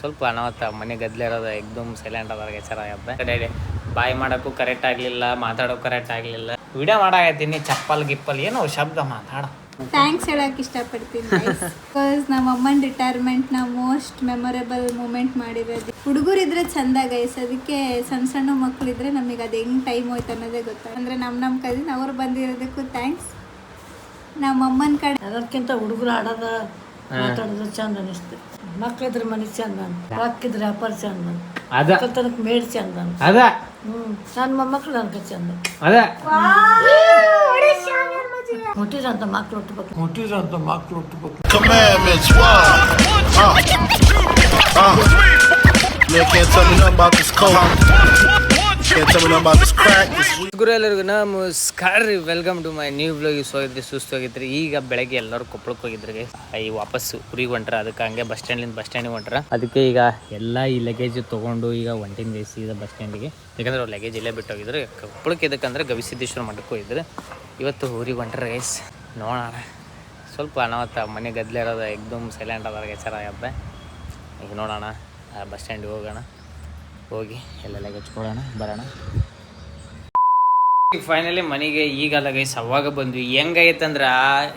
ಸ್ವಲ್ಪ ಅನಾಹುತ ಮನೆ ಗದ್ದಲ ಇರೋದು ಎಕ್ದಮ್ ಸೈಲೆಂಟ್ ಅದಾಗ ಎಚ್ಚರ ಆಗತ್ತೆ. ಕಡೆ ಬಾಯ್ ಮಾಡೋಕ್ಕೂ ಕರೆಕ್ಟ್ ಆಗಲಿಲ್ಲ, ಮಾತಾಡೋಕೆ ಕರೆಕ್ಟ್ ಆಗಲಿಲ್ಲ. ವಿಡಿಯೋ ಮಾಡಾಕತ್ತೀನಿ, ಚಪ್ಪಲ್ ಗಿಪ್ಪಲ್ ಏನೋ ಶಬ್ದ ಮಾತಾಡ. ಥ್ಯಾಂಕ್ಸ್ ಹೇಳಕ್ಕೆ ಇಷ್ಟಪಡ್ತೀನಿ ಬಿಕಾಸ್ ನಮ್ಮ ಅಮ್ಮನ ರಿಟೈರ್ಮೆಂಟ್ನ ಮೋಸ್ಟ್ ಮೆಮೊರೇಬಲ್ ಮೂಮೆಂಟ್ ಮಾಡಿರೋದು. ಹುಡುಗರಿದ್ರೆ ಚಂದ ಗೈಸ್, ಅದಕ್ಕೆ ಸಣ್ಣ ಸಣ್ಣ ಮಕ್ಕಳಿದ್ರೆ ನಮಗೆ ಅದು ಹೆಂಗೆ ಟೈಮ್ ಹೋಯ್ತು ಅನ್ನೋದೇ ಗೊತ್ತಾಗ. ಅಂದರೆ ನಮ್ಮ ಕಸಿನ್ ಅವ್ರು ಬಂದಿರೋದಕ್ಕೂ ಥ್ಯಾಂಕ್ಸ್. ನಮ್ಮ ಅಮ್ಮನ ಕಡೆ ಅದಕ್ಕಿಂತ ಹುಡುಗರು ಆಡೋದ ಮಾತಾಡೋದು ಚಂದ ಅನಿಸ್ತು. ಮಕ್ಳಿದ್ರೆ ಮನೆ ಚಂದ, ಹಾಕಿದ್ರೆ ಅಪ್ಪರ್ ಚಂದ, ತನಕ ಮೇಡ್ ಚಂದ, ನನ್ನ ಮೊಮ್ಮಕ್ಳು ನನಗೆ ಚಂದ. ಹುಟ್ಟಿದಂತ ಮಕ್ಳು ಹುಟ್ಟಬೇಕು. ಗುರು ಎಲ್ಲರಿಗೂ ನಮಸ್ಕಾರ ರೀ, welcome to my new blog. ಸುಸ್ತು ಹೋಗಿದ್ರಿ. ಈಗ ಬೆಳಗ್ಗೆ ಎಲ್ಲರೂ ಕೊಪ್ಪಳಕ್ಕೆ ಹೋಗಿದ್ರಿ. ಈ ವಾಪಸ್ಸು ಊರಿಗೆ ಹೊಂಟ್ರ. ಅದಕ್ಕೆ ಹಂಗೆ ಬಸ್ ಸ್ಟ್ಯಾಂಡಿಗೆ ಹೊಂಟ್ರ. ಅದಕ್ಕೆ ಈಗ ಎಲ್ಲ ಈ ಲಗೇಜ್ ತೊಗೊಂಡು ಈಗ ಹೊಂಟಿನ ಈಗ ಬಸ್ ಸ್ಟ್ಯಾಂಡಿಗೆ. ಯಾಕಂದ್ರೆ ಅವ್ರು ಲಗೇಜ್ ಇಲ್ಲೇ ಬಿಟ್ಟು ಹೋಗಿದ್ರು. ಕೊಪ್ಪಳಕ್ಕೆ ಇದಕ್ಕಂದ್ರೆ ಗವಿಸಿದ್ದೇಶ್ವರ ಮಠಕ್ಕೆ ಹೋಗಿದ್ರು. ಇವತ್ತು ಊರಿಗೆ ಹೊಂಟ್ರ ಗೈಸ್. ನೋಡೋಣ, ಸ್ವಲ್ಪ ಅನಾಹುತ ಮನೆ ಗದ್ದಲ ಇರೋದು ಎಕ್ದಮ್ ಸೈಲೆಂಟ್ ಅದಾಗ ಎಚ್ಚರ ಆಗತ್ತೆ. ಈಗ ನೋಡೋಣ, ಬಸ್ ಸ್ಟ್ಯಾಂಡಿಗೆ ಹೋಗೋಣ, ಹೋಗಿ ಎಲ್ಲ ಲಗೇಜ್ ಕೊಡೋಣ, ಬರೋಣ. ಫೈನಲಿ ಮನೆಗೆ ಈಗಲ್ಲ ಗೈಸ್, ಅವಾಗ ಬಂದ್ವಿ. ಹೆಂಗಾಗೈತಂದ್ರೆ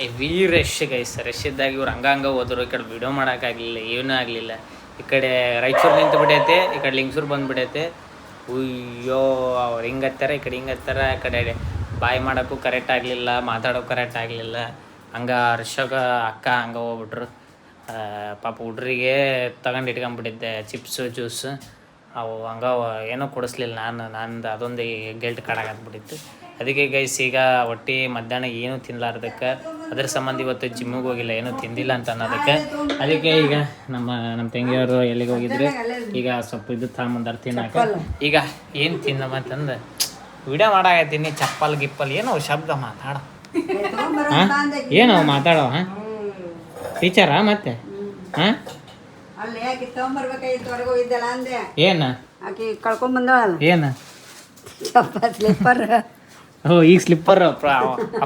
ಹೆವಿ ರಶ್ ಗೈಸ್. ರಶ್ ಇದ್ದಾಗ ಇವ್ರು ಹಂಗ ಹೋದ್ರು. ಈ ಕಡೆ ವಿಡಿಯೋ ಮಾಡೋಕ್ಕಾಗಲಿಲ್ಲ, ಏನೂ ಆಗಲಿಲ್ಲ. ಈ ಕಡೆ ರಾಯಚೂರು ನಿಂತು ಬಿಡೈತೆ, ಈ ಕಡೆ ಲಿಂಗಸೂರು ಬಂದುಬಿಡೈತೆ. ಅಯ್ಯೋ, ಅವ್ರು ಹಿಂಗೆ ಹತ್ತಾರೆ, ಈ ಕಡೆ ಹಿಂಗೆ ಹತ್ತಾರ. ಆ ಕಡೆ ಬಾಯ್ ಮಾಡೋಕ್ಕೂ ಕರೆಕ್ಟ್ ಆಗಲಿಲ್ಲ, ಮಾತಾಡೋಕೆ ಕರೆಕ್ಟ್ ಆಗಲಿಲ್ಲ. ಹಂಗೆ ರಿಷಾಗ ಅಕ್ಕ ಹಂಗೆ ಹೋಗ್ಬಿಟ್ರು. ಪಾಪ ಹುಡ್ರಿಗೆ ತಗೊಂಡು ಇಟ್ಕೊಂಡ್ಬಿಟ್ಟಿದ್ದೆ ಚಿಪ್ಸು ಜ್ಯೂಸ್. ಅವು ಹಂಗೆ ಏನೋ ಕೊಡಿಸ್ಲಿಲ್ಲ. ನಂದು ಅದೊಂದು ಗೆಲ್ಟ್ ಕಾಡಾಗತ್ಬಿಟ್ಟಿತ್ತು. ಅದಕ್ಕೆ ಗೈಸ್ ಈಗ ಹೊಟ್ಟೆ ಮಧ್ಯಾಹ್ನ ಏನೂ ತಿನ್ನಲಾರ್ದಕ್ಕೆ, ಅದ್ರ ಸಂಬಂಧ ಇವತ್ತು ಜಿಮ್ಮಿಗೆ ಹೋಗಿಲ್ಲ, ಏನೂ ತಿಂದಿಲ್ಲ ಅಂತ ಅನ್ನೋದಕ್ಕೆ. ಅದಕ್ಕೆ ಈಗ ನಮ್ಮ ತಂಗಿಯವರು ಎಲ್ಲಿಗೆ ಹೋಗಿದ್ರು. ಈಗ ಸ್ವಲ್ಪ ಇದು ತಗೊಂಬಂದಾರ ತಿನ್ನಕ. ಈಗ ಏನು ತಿನ್ನಮ್ಮ ಅಂತಂದು ವಿಡಿಯೋ ಮಾಡಾಕತ್ತೀನಿ. ಚಪ್ಪಲ್ ಗಿಪ್ಪಲ್ ಏನೋ ಶಬ್ದ ಮಾತಾಡ. ಏನೋ ಮಾತಾಡೋ ಟೀಚರಾ ಮತ್ತೆ ಏನ ಕಳ್ಕೊಂಡ್ ಬಂದಳ ಏನ ಸ್ಲಿಪ್ಪರ್. ಓ, ಈಗ ಸ್ಲಿಪ್ಪರ್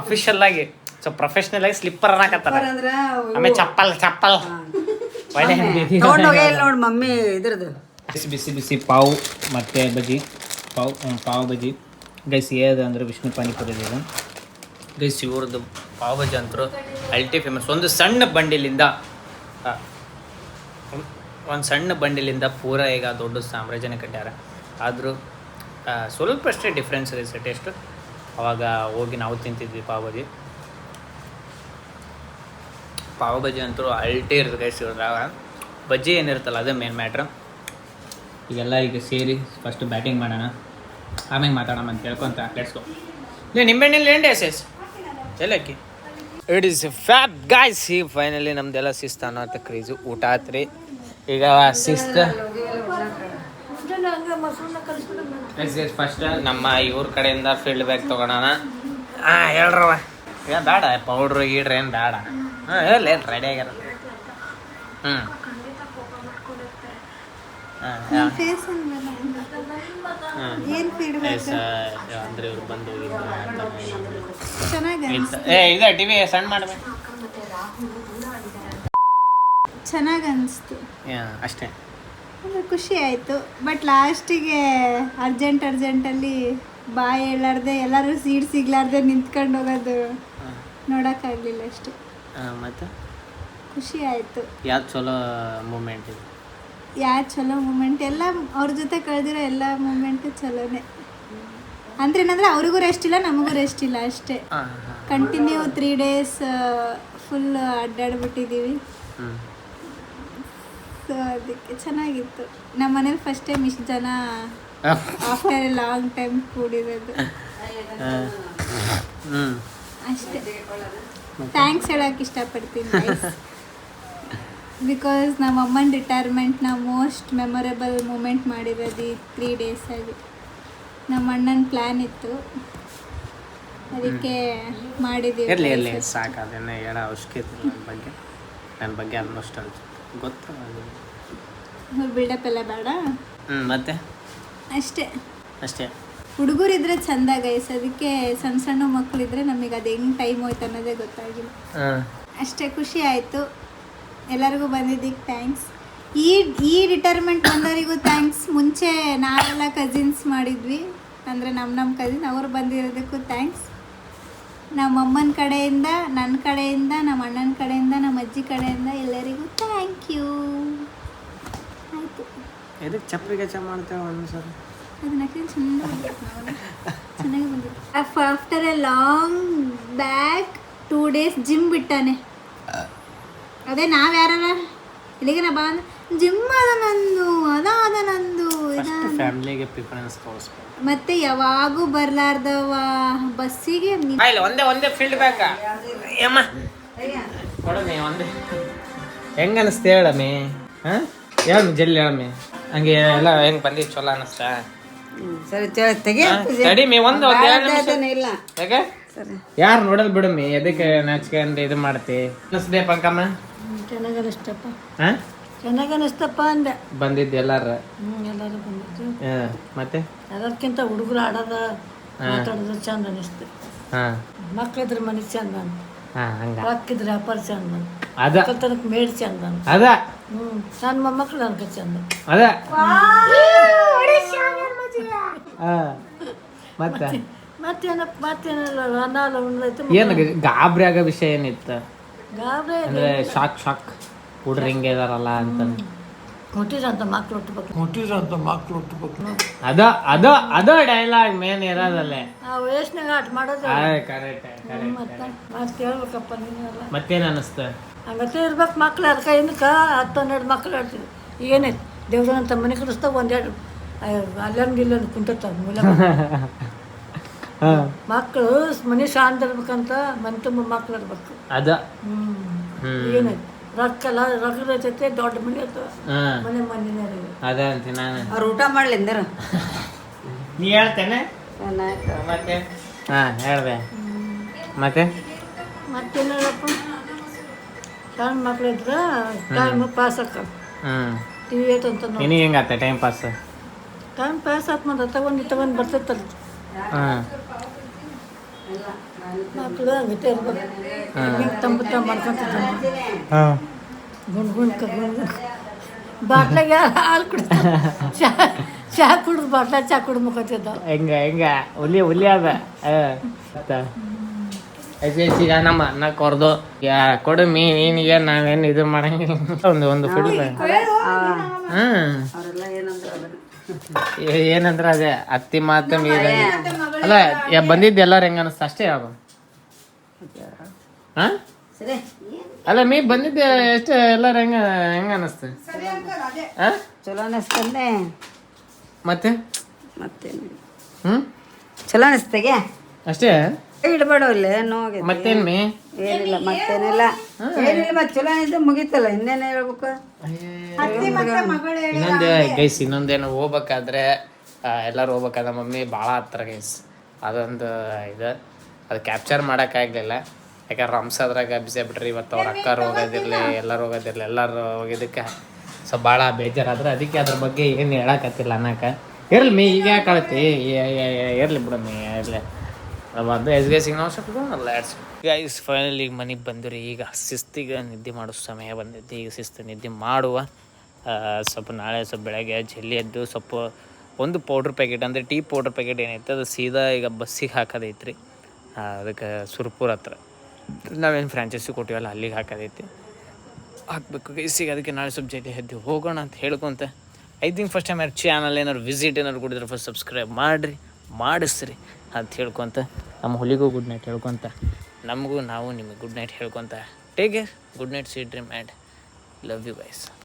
ಅಫಿಷಿಯಲ್ ಆಗಿ ಸೊ ಪ್ರೊಫೆಷನಲ್ ಆಗಿ ಸ್ಲಿಪ್ಪರ್ ಅನ್ನಕತ್ತಾರ. ಆಮೇಲೆ ಚಪ್ಪಲ್ ನೋಡ್ ಮಮ್ಮಿ ಇದ್ರದ್ದು ಬಿಸಿ ಬಿಸಿ ಪಾವ್ ಮತ್ತೆ ಬಜ್ಜಿ. ಪಾವ್ ಬಜ್ಜಿ ಗೈಸ್. ಏದು ಅಂದ್ರೆ ವಿಷ್ಣು ಪಾನಿಪುರಿ ಇದೆ ಗೈಸ್. ಇವ್ರದ್ದು ಪಾವ್ ಬಜ್ಜಿ ಅಂತರು ಅಲ್ಟಿ ಫೇಮಸ್. ಒಂದು ಸಣ್ಣ ಬಂಡಿಲಿಂದ ಪೂರ ಈಗ ದೊಡ್ಡ ಸಾಮ್ರಾಜ್ಯನೇ ಕಟ್ಟ್ಯಾರ. ಆದರೂ ಸ್ವಲ್ಪ ಅಷ್ಟೇ ಡಿಫ್ರೆನ್ಸ್ ಇದೆ ಟೇಸ್ಟು. ಅವಾಗ ಹೋಗಿ ನಾವು ತಿಂತಿದ್ವಿ ಪಾವ್ ಬಜ್ಜಿ ಅಂತೂ ಅಲ್ಟಿ ಇರ್ತದೆ ಗೈಸ್. ಇವ್ರದಾಗ ಬಜ್ಜಿ ಏನಿರುತ್ತಲ್ಲ ಅದೇ ಮೇನ್ ಮ್ಯಾಟ್ರ್. ಈಗೆಲ್ಲ ಈಗ ಸೇರಿ ಫಸ್ಟ್ ಬ್ಯಾಟಿಂಗ್ ಮಾಡೋಣ, ಆಮೇಲೆ ಮಾತಾಡೋಣ ಅಂತ ಹೇಳ್ಕೊಂತ ಲೆಟ್ಸ್ ಗೋ. ಇಲ್ಲ ನಿಂಬೆಹಣ್ಣಿಲ್ಲ ಏನು ಎಸ್ ಎಲ್ಲಕ್ಕಿ ಇಟ್ ಈಸ್ ಫ್ಯಾಬ್ ಗಾಯ್ಸ್. ಈ ಫೈನಲಿ ನಮ್ದೆಲ್ಲ ಶಿಸ್ತು ಅನ್ನೋ ಅಂತ ಕ್ರೇಜು. ಊಟ ಆತ್ರಿ ಈಗ ಶಿಸ್ತು. ಫಸ್ಟ್ ನಮ್ಮ ಇವ್ರ ಕಡೆಯಿಂದ ಫೀಲ್ಡ್ ಬ್ಯಾಗ್ ತೊಗೊಳೋಣ. ಹೇಳ್ರವ ಈಗ ಬೇಡ ಪೌಡ್ರು ಗೀಡ್ರಿ ಏನು ಬೇಡ. ಹೇಳಿ ರೆಡಿ ಆಗ್ಯಾರ. ಅಂದ್ರೆ ಇವ್ರು ಬಂದು ಇದೆ ಟಿವಿ ಸಣ್ಣ ಮಾಡ್ಬೇಕು. ಚೆನ್ನಾಗಿ ಅನಿಸ್ತು ಅಷ್ಟೇ, ಖುಷಿ ಆಯಿತು. ಬಟ್ ಲಾಸ್ಟಿಗೆ ಅರ್ಜೆಂಟಲ್ಲಿ ಬಾಯಿ ಹೇಳಾರ್ದೆ ಎಲ್ಲರೂ ಸೀಟ್ ಸಿಗ್ಲಾರ್ದೆ ನಿಂತ್ಕೊಂಡು ಹೋಗೋದು ನೋಡೋಕ್ಕಾಗಲಿಲ್ಲ ಅಷ್ಟೇ. ಮತ್ತು ಖುಷಿ ಆಯಿತು. ಯಾವ್ದು ಚಲೋ ಮೂಮೆಂಟ್ ಇದೆ? ಚಲೋ ಮೂಮೆಂಟ್ ಎಲ್ಲ ಅವ್ರ ಜೊತೆ ಕಳೆದಿರೋ ಎಲ್ಲ ಮೂಮೆಂಟು ಚಲೋನೇ. ಅಂದ್ರೆ ಏನಂದರೆ ಅವ್ರಿಗೂ ರೆಸ್ಟ್ ಇಲ್ಲ, ನಮಗೂ ರೆಸ್ಟ್ ಇಲ್ಲ ಅಷ್ಟೇ. ಕಂಟಿನ್ಯೂ 3 days ಫುಲ್ ಅಡ್ಡಾಡ್ಬಿಟ್ಟಿದ್ದೀವಿ. ಸೊ ಅದಕ್ಕೆ ಚೆನ್ನಾಗಿತ್ತು. ನಮ್ಮ ಮನೇಲಿ ಫಸ್ಟ್ ಟೈಮ್ ಇಷ್ಟು ಜನ ಆಫ್ಟರ್ ಎ ಲಾಂಗ್ ಟೈಮ್ ಕೂಡಿರೋದು ಅಷ್ಟೇ. ಥ್ಯಾಂಕ್ಸ್ ಹೇಳಕ್ಕೆ ಇಷ್ಟಪಡ್ತೀನಿ ಬಿಕಾಸ್ ನಮ್ಮ ಅಮ್ಮನ ರಿಟೈರ್ಮೆಂಟ್ನ ಮೋಸ್ಟ್ ಮೆಮೊರೇಬಲ್ ಮೂಮೆಂಟ್ ಮಾಡಿರೋದು ಈ 3 days ಆಗಿ. ನಮ್ಮ ಅಣ್ಣನ ಪ್ಲ್ಯಾನ್ ಇತ್ತು, ಅದಕ್ಕೆ ಮಾಡಿದ್ದೀವಿ. ಇರಲಿ ಸಾಕು, ಅದನ್ನೇ ಹೇಳೋ ಅವಶ್ಯಕತೆ ನನ್ನ ಬಗ್ಗೆ ಆಲ್ಮೋಸ್ಟ್ ಗೊತ್ತು. ಬಿಲ್ಡಪ್ ಎಲ್ಲ ಬೇಡ. ಮತ್ತೆ ಅಷ್ಟೇ ಹುಡುಗರಿದ್ರೆ ಚಂದ ಗೈಸ್. ಅದಕ್ಕೆ ಸಣ್ಣ ಮಕ್ಕಳಿದ್ರೆ ನಮಗೆ ಅದು ಹೆಂಗೆ ಟೈಮ್ ಹೋಯ್ತು ಅನ್ನೋದೇ ಗೊತ್ತಾಗಿಲ್ಲ ಅಷ್ಟೇ. ಖುಷಿ ಆಯಿತು. ಎಲ್ಲರಿಗೂ ಬಂದಿದ್ದಕ್ಕೆ ಥ್ಯಾಂಕ್ಸ್. ಈ ರಿಟೈರ್ಮೆಂಟ್ ಬಂದವರಿಗೂ ಥ್ಯಾಂಕ್ಸ್. ಮುಂಚೆ ನಾವೆಲ್ಲ ಕಸಿನ್ಸ್ ಮಾಡಿದ್ವಿ, ಅಂದರೆ ನಮ್ಮ ಕಸಿನ್, ಅವ್ರು ಬಂದಿರೋದಕ್ಕೂ ಥ್ಯಾಂಕ್ಸ್. ನಮ್ಮ ಅಮ್ಮನ ಕಡೆಯಿಂದ, ನನ್ನ ಕಡೆಯಿಂದ, ನಮ್ಮ ಅಣ್ಣನ ಕಡೆಯಿಂದ, ನಮ್ಮ ಅಜ್ಜಿ ಕಡೆಯಿಂದ ಎಲ್ಲರಿಗೂ ಥ್ಯಾಂಕ್ ಯು. ಆಯಿತು, ಎದಕ್ಕೆ ಚಪ್ಪರಿಗೆ ಚ ಮಾಡ್ತೇವೆ ಒಂದ್ಸರಿ ಅದನ್ನ ಚೆನ್ನಾಗಿ ಬಂದಿತ್ತು. After a long back 2 days gym ಬಿಟ್ಟಾನೆ. ಅದೇ ನಾವು ಯಾರ ಇಲ್ಲಿಗೆ ಬಾ ಜಿಮ್ ಅದ ನಂದು, ಅದ ನಂದು, ಫ್ಯಾಮಿಲಿಗೆ ಪ್ರಿಫರೆನ್ಸ್ ತೋರಿಸ್ಬೇಕು. ಮತ್ತೆ ಯಾವಾಗೂ ಬರ್ಲಾರ್ದವ ಬಸ್ಸಿಗೆ ಒಂದೇ ಫೀಲ್ಡ್ ಬ್ಯಾಕ ಅಮ್ಮ ಕೊಡಮಿ ಒಂದೇ. ಹೆಂಗ ಅನಿಸ್ತು ಹೇಳಮ್ಮಿ? ಹಾಂ ಹೇಳಮ್ಮಿ, ಜಲ್ದಿ ಹೇಳಮ್ಮಿ. ಹಂಗೆ ಎಲ್ಲ ಹೆಂಗೆ ಬಂದಿದ್ದು ಚಲೋ ಅನಿಸ್ತಾ? ತಡಿಮಿ ಒಂದು ಯಾಕೆ ಯಾರು ನೋಡಲ್ ಬಿಡಮ್ಮಿ, ಎದಕ್ಕೆ ನಾಚಿಕೆ ಅಂದ್ರೆ ಇದು ಮಾಡ್ತಿ ಅನಿಸ್ದೆ ಪಂಕಮ್ಮ? ಚೆನ್ನಾಗನಿಸ್ತಪ್ಪ. ಹಾಂ ಚೆನ್ನಾಗನಿಸ್ತಪ್ಪ ಅಂದೆ. ಬಂದಿದ್ದು ಎಲ್ಲಾರ? ಎಲ್ಲರೂ ಬಂದಿದ್ದು. ಮತ್ತೆ ಅದಕ್ಕಿಂತ ಹುಡುಗರು ಆಡೋದ ಮಾತಾಡೋದು ಚಂದ ಅನಿಸ್ತು. ಹಾಂ ಮಕ್ಳಿದ್ರೆ ಮನೆ ಚಂದ ಅಂತ, ಹಾಂ ಹಂಗ ರೊಕ್ಕಿದ್ರೆ ವ್ಯಾಪಾರ ಚಂದ ಅಂತ, ಅದ ತನಕ ಮೇಡ್ ಚಂದ ಅಂತ. ಅದ ನನ್ನ ಮೊಮ್ಮಕ್ಳು ನನಗೆ ಚಂದ. ಅದ ಮತ್ತೆ ಮತ್ತೇನಲ್ಲ ಅನ್ನಾಲ ಉಂಡ್ಲೈತೆ. ಏನು ಗಾಬರಿ ಆಗೋ ವಿಷಯ ಏನಿತ್ತು? ಗಾಬರಿ ಅಂದ್ರೆ ಶಾಕ್ ಹುಡ್ರು ಹಿಂಗೆ ಇದಾರಲ್ಲ ಅಂತ. ಹುಟ್ಟಿದಂತ ಮಕ್ಳು ಹುಟ್ಟಬೇಕು. ಅದ ಡೈಲಾಗ್ ಮೇನ್ ಇರೋದಲ್ಲೇ. ಆ ವಯಸ್ಸಿನಾಗ ಆಟ ಮಾಡೋದು. ಮತ್ತೆ ಹೇಳ್ಬೇಕಪ್ಪ ನೀನೆಲ್ಲ. ಮತ್ತೇನು ಅನ್ನಿಸ್ತ? ಹಂಗತ್ತೆ ಇರ್ಬೇಕು ಮಕ್ಳು. ಅದಕ್ಕೆ ಹಿಂದಕ್ಕ 10-12 ಮಕ್ಳು ಆಡ್ತೀವಿ. ಏನೈತಿ ದೇವ್ರಂತ ಮನೆ ಕಡಿಸ್ತಾವ, ಒಂದೆರಡು ಅಲ್ಲೊಂದು ಇಲ್ಲೊಂದು ಕುಂತಿರ್ತಾವ ಮೂಲ. ಮಕ್ಕಳು ಮನೆ ಶಾಂತ ಇರ್ಬೇಕಂತ ಮನೆ ತುಂಬ ಮಕ್ಳು ಇರ್ಬೇಕು. ಅದ ಏನೈತಿ ರೊಕ್ಕಲ್ಲ, ರೊಕ್ಕದ ಜೊತೆ ದೊಡ್ಡ ಮನೆ ಇರ್ತವೆ, ಮನೆ ಅದ ಅಂತೀನಿ ನಾನು. ಅವ್ರು ಊಟ ಮಾಡ್ಲಿಂದಾರ ನೀ ಹೇಳ್ತೇನೆ ಮತ್ತೆ? ಹಾಂ ಹೇಳ್ದೆ. ಮತ್ತೇನಪ್ಪ, ಸಣ್ಣ ಮಕ್ಳು ಇದ್ರೆ ಟೈಮ್ ಪಾಸ್ ಆಕ. ಟಿ ವಿ ಐತಂತ ನಿನಗೆ ಹೆಂಗಾತ ಟೈಮ್ ಪಾಸ್? ಟೈಮ್ ಪಾಸ್ ಆತ್ ಮತ್ತೆ ತಗೊಂಡು ಬರ್ತೈತಲ್ಲ. ಮಕ್ಕಳು ಹಂಗತೆ ಇರ್ಬೇಕು. ತಂಬ ಮಾಡ್ಕೊಂತಿದ್ದ ಗುಂಡ್ ಬಾಟ್ಲಾಗ ಹಾಲು ಕುಡಿದ ಚಹಾ ಕುಡಿದು ಬಾಟ್ಲಾಗ ಚಹಾ ಕುಡಿದು ಮುಖತ್ತಿದ್ದ. ಹೆಂಗ ಹುಲಿ ಅದ. ಈಗ ನಮ್ಮ ಅನ್ನ ಕೊರ್ದು ಕೊಡು ನೀನಿಗೆ ನಾವೇನು ಇದು ಮಾಡಂಗಿಲ್ಲ. ಒಂದು ಫುಡ್ ಏನಂದ್ರೆ ಅದೇ ಅತ್ತಿ ಮಾತು ಮೀರಿ ಅಲ್ಲ ಬಂದಿದ್ದು ಎಲ್ಲಾರು ಹೆಂಗ ಅನಿಸ್ತ ಅಷ್ಟೇ. ಯಾವಾಗ ಹಾಂ ಅಲ್ಲ ಮೀ ಬಂದಿದ್ದೆ ಎಷ್ಟು ಎಲ್ಲಾರು ಹೆಂಗ ಅನಿಸ್ತ? ಹಾಂ ಚಲೋ ಅನಿಸ್ತಂದೆ. ಮತ್ತೆ ಚಲೋ ಅನಿಸ್ತಾಗೆ ಅಷ್ಟೇ ಇಡಬೇಡ ಇಲ್ಲೇ ನೋಗಿ. ಮತ್ತೇನ್ ಮೀ? ಏನಿಲ್ಲ ಮತ್ತೇನಿಲ್ಲ ಮತ್ತೆ ಚಲೋ ಇದ್ದು ಮುಗೀತಲ್ಲ, ಇನ್ನೇನು ಹೇಳ್ಬೇಕು. ಇನ್ನೊಂದೇನು ಹೋಗ್ಬೇಕಾದ್ರೆ ಎಲ್ಲರೂ ಹೋಗ್ಬೇಕಾದ್ರೆ ಮಮ್ಮಿ ಭಾಳ ಹತ್ರ ಗೈಸ್. ಅದೊಂದು ಇದು ಅದು ಕ್ಯಾಪ್ಚರ್ ಮಾಡೋಕ್ಕಾಗಲಿಲ್ಲ, ಯಾಕಂದ್ರೆ ರಂಸದ್ರಾಗ ಬಿಸಿ ಬಿಟ್ರಿ. ಇವತ್ತು ಅವ್ರ ಅಕ್ಕರು ಹೋಗೋದಿರಲಿ, ಎಲ್ಲರೂ ಹೋಗೋದಿರಲಿ, ಎಲ್ಲರೂ ಹೋಗಿದ್ದಕ್ಕೆ ಸ್ವಲ್ಪ ಭಾಳ ಬೇಜಾರಾದ್ರೆ ಅದಕ್ಕೆ ಅದ್ರ ಬಗ್ಗೆ ಏನು ಹೇಳಕತ್ತಿಲ್ಲ ಅನ್ನಕ್ಕೆ. ಇರಲಿ ಮೀ ಈಗ ಯಾಕೆ ಕಳತಿ, ಇರಲಿ ಬಿಡು ಮೀ, ಇರಲಿ ಬಂದು ಎಸ್ಗೇಸಿಗೆ ನಾವು ಸ್ವಲ್ಪ ಲ್ಯಾಡ್ಸ್ ಗೈಸ್. ಫೈನಲಿ ಈಗ ಮನೆಗೆ ಬಂದಿರಿ. ಈಗ ಶಿಸ್ತಿಗೆ ನಿದ್ದೆ ಮಾಡೋ ಸಮಯ ಬಂದಿದ್ದು. ಈಗ ಶಿಸ್ತು ನಿದ್ದೆ ಮಾಡುವ. ಸ್ವಲ್ಪ ನಾಳೆ ಸ್ವಲ್ಪ ಬೆಳಗ್ಗೆ ಜಲ್ದಿ ಎದ್ದು ಸ್ವಲ್ಪ ಒಂದು ಪೌಡ್ರ್ ಪ್ಯಾಕೆಟ್ ಅಂದರೆ ಟೀ ಪೌಡ್ರ್ ಪ್ಯಾಕೆಟ್ ಏನೈತೆ ಅದು ಸೀದಾ ಈಗ ಬಸ್ಸಿಗೆ ಹಾಕೋದೈತ್ರಿ. ಅದಕ್ಕೆ ಸುರ್ಪುರ ಹತ್ರ ನಾವೇನು ಫ್ರಾಂಚೈಸಿ ಕೊಟ್ಟಿವಲ್ಲ ಅಲ್ಲಿಗೆ ಹಾಕೋದೈತಿ, ಹಾಕಬೇಕು ಗೈಸಿಗೆ. ಅದಕ್ಕೆ ನಾಳೆ ಸ್ವಲ್ಪ ಜಲ್ದಿ ಎದ್ದು ಹೋಗೋಣ ಅಂತ ಹೇಳ್ಕೊತ I think first time channel ಏನಾದ್ರು ವಿಸಿಟ್ ಏನಾದ್ರು ಕೊಟ್ಟಿದ್ರೆ ಫಸ್ಟ್ ಸಬ್ಸ್ಕ್ರೈಬ್ ಮಾಡಿಸ್ರಿ ಅಂತ ಹೇಳ್ಕೊತ ನಮ್ಮ ಹುಲಿಗೂ ಗುಡ್ ನೈಟ್ ಹೇಳ್ಕೊತ ನಮಗೂ ನಾವು ನಿಮಗೆ ಗುಡ್ ನೈಟ್ ಹೇಳ್ಕೊತ take care. Good night, sweet dream and love you guys.